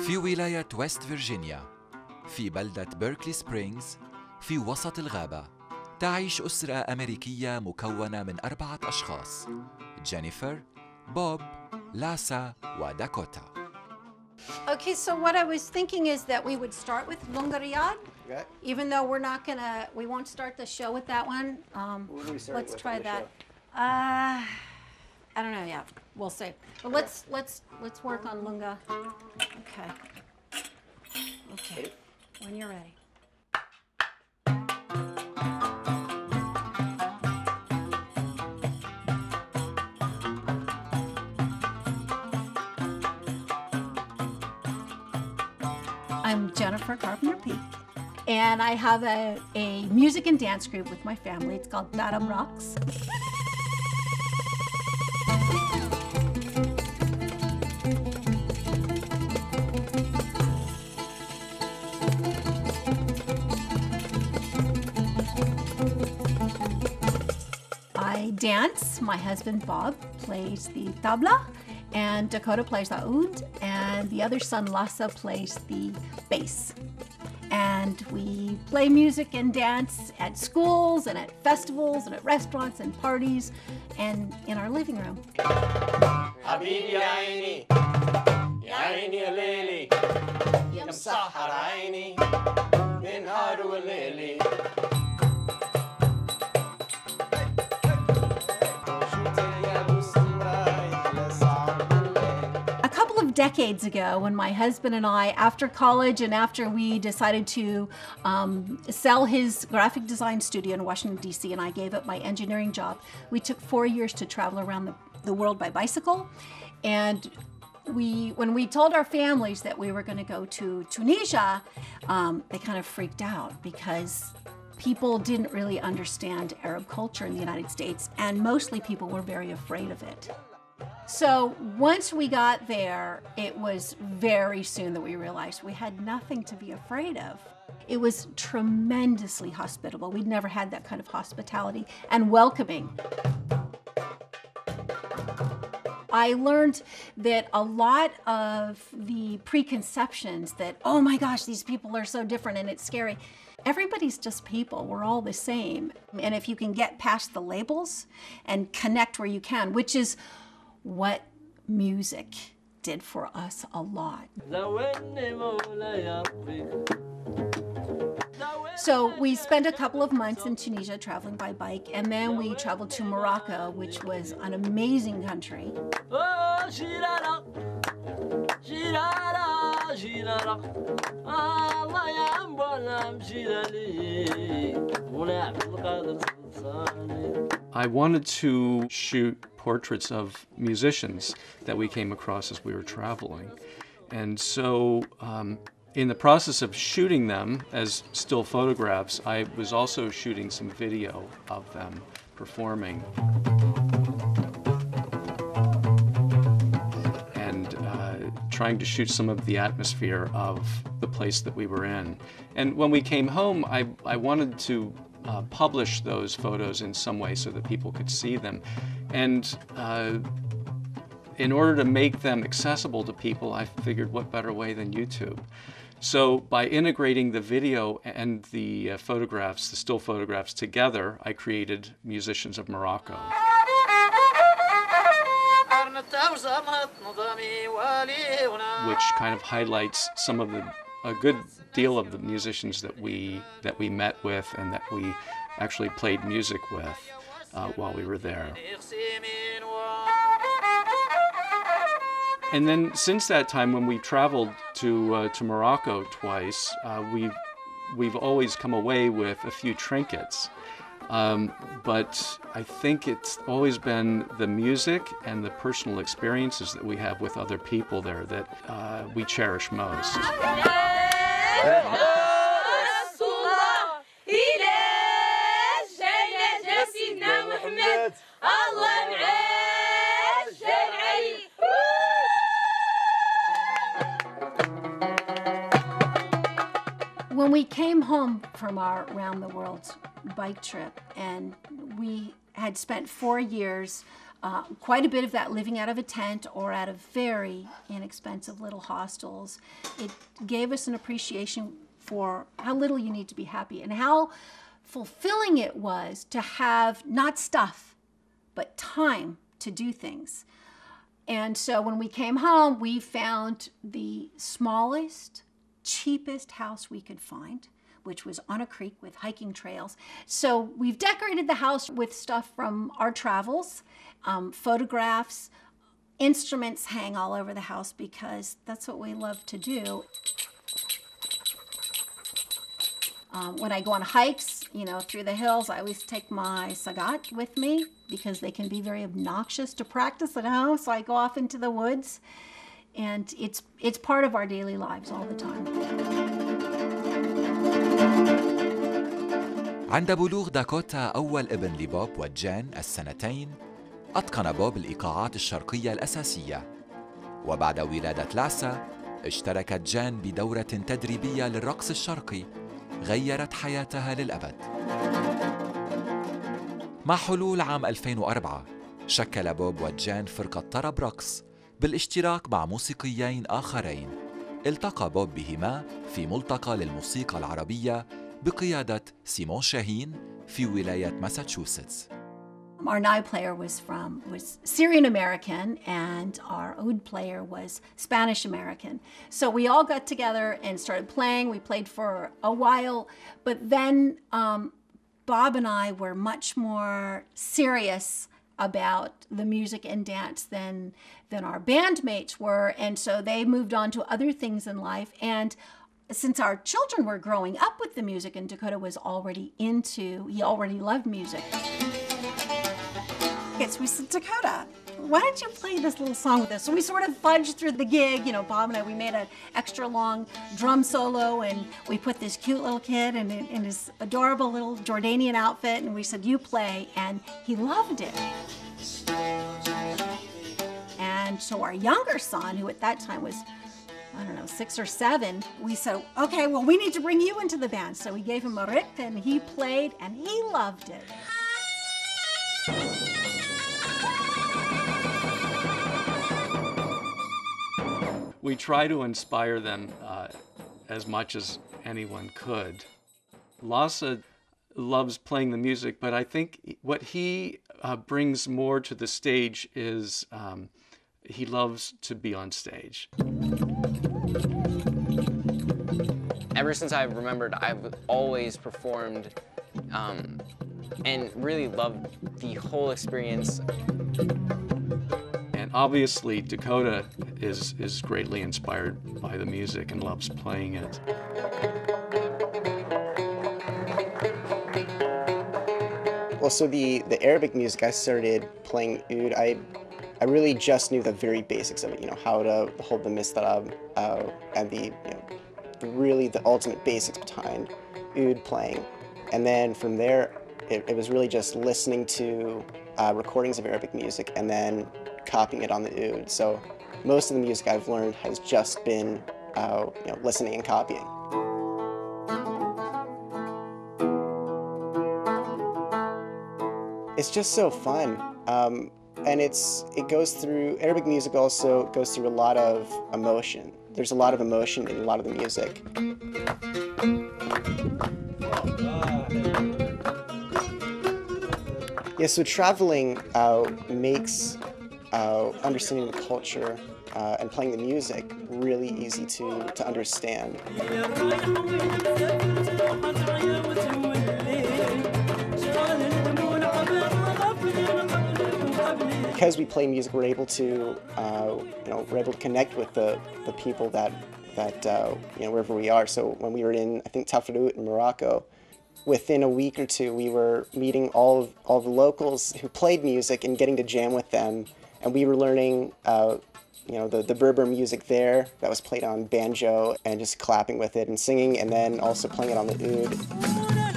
في ولاية ويست فيرجينيا، في بلدة بيركلي سبرينغز، في وسط الغابة، تعيش أسرة أمريكية مكونة من 4 أشخاص: جينيفر، بوب، لاسا وداكوتا. Okay, so what I was thinking is that we would start with Lungariyad, even though we won't start the show with that one. Let's try that. I don't know yet. We'll see. But let's work on Lunga. Okay. Okay. When you're ready. I'm Jennifer Carpenter Peak, and I have a music and dance group with my family. It's called Tarab Raqs. I dance. My husband Bob plays the tabla, and Dakota plays the oud, and the other son Lasa plays the bass. And we play music and dance at schools and at festivals and at restaurants and parties and in our living room. Decades ago, when my husband and I, after college and after we decided to sell his graphic design studio in Washington, D.C., and I gave up my engineering job, we took 4 years to travel around the world by bicycle. And when we told our families that we were going to go to Tunisia, they kind of freaked out because people didn't really understand Arab culture in the United States, and mostly people were very afraid of it. So once we got there, it was very soon that we realized we had nothing to be afraid of. It was tremendously hospitable. We'd never had that kind of hospitality and welcoming. I learned that a lot of the preconceptions that, oh my gosh, these people are so different and it's scary. Everybody's just people. We're all the same. And if you can get past the labels and connect where you can, which is what music did for us a lot. So we spent a couple of months in Tunisia traveling by bike, and then we traveled to Morocco, which was an amazing country. I wanted to shoot portraits of musicians that we came across as we were traveling. And so in the process of shooting them as still photographs, I was also shooting some video of them performing. And trying to shoot some of the atmosphere of the place that we were in. And when we came home, I wanted to publish those photos in some way so that people could see them. And in order to make them accessible to people, I figured what better way than YouTube. So by integrating the video and the photographs, the still photographs together, I created Musicians of Morocco, which kind of highlights some of a good deal of the musicians that we met with and that we actually played music with while we were there. And then since that time, when we traveled to Morocco twice, we've always come away with a few trinkets. But I think it's always been the music and the personal experiences that we have with other people there that we cherish most. When we came home from our round the world bike trip, and we had spent 4 years quite a bit of that living out of a tent or out of very inexpensive little hostels. It gave us an appreciation for how little you need to be happy and how fulfilling it was to have not stuff, but time to do things. And so when we came home, we found the smallest, cheapest house we could find, which was on a creek with hiking trails. So we've decorated the house with stuff from our travels, photographs, instruments hang all over the house because that's what we love to do. When I go on hikes, through the hills, I always take my sagat with me because they can be very obnoxious to practice at home. So I go off into the woods, and it's part of our daily lives all the time. عند بلوغ داكوتا أول ابن لبوب وجان السنتين، أتقن بوب الإيقاعات الشرقية الأساسية. وبعد ولادة لاسا، اشتركت جان بدورة تدريبية للرقص الشرقي غيرت حياتها للأبد. مع حلول عام 2004 شكل بوب وجان فرقة طرب رقص بالاشتراك مع موسيقيين آخرين التقى بوب بهما في ملتقى للموسيقى العربية بقيادة سيمون شاهين في ولاية ماساتشوستس. Our nai player was Syrian American and our oud player was Spanish American. So we all got together and started playing. We played for a while, but then Bob and I were much more serious about the music and dance than our bandmates were, and so they moved on to other things in life. And since our children were growing up with the music and Dakota was he already loved music. Yes, we said, Dakota, why don't you play this little song with us? So we sort of fudged through the gig, Bob and I, we made an extra long drum solo and we put this cute little kid in his adorable little Jordanian outfit and we said, you play, and he loved it. And so our younger son, who at that time was, 6 or 7, we said, okay, well, we need to bring you into the band. So we gave him a rit and he played and he loved it. We try to inspire them as much as anyone could. Lasa loves playing the music, but I think what he brings more to the stage is he loves to be on stage. Ever since I've remembered, I've always performed and really loved the whole experience. And obviously, Dakota is greatly inspired by the music and loves playing it. Well, so the Arabic music, I started playing oud. I really just knew the very basics of it, how to hold the mistarab and really the ultimate basics behind oud playing. And then from there, it was really just listening to recordings of Arabic music and then copying it on the oud. So most of the music I've learned has just been listening and copying. It's just so fun. And Arabic music also goes through a lot of emotion. There's a lot of emotion in a lot of the music. Yeah, so traveling makes understanding the culture and playing the music really easy to understand. Because we play music, we're able to connect with the people that wherever we are. So when we were in, I think, Tafrut in Morocco, within a week or two, we were meeting all the locals who played music and getting to jam with them. And we were learning, the Berber music there that was played on banjo and just clapping with it and singing, and then also playing it on the oud.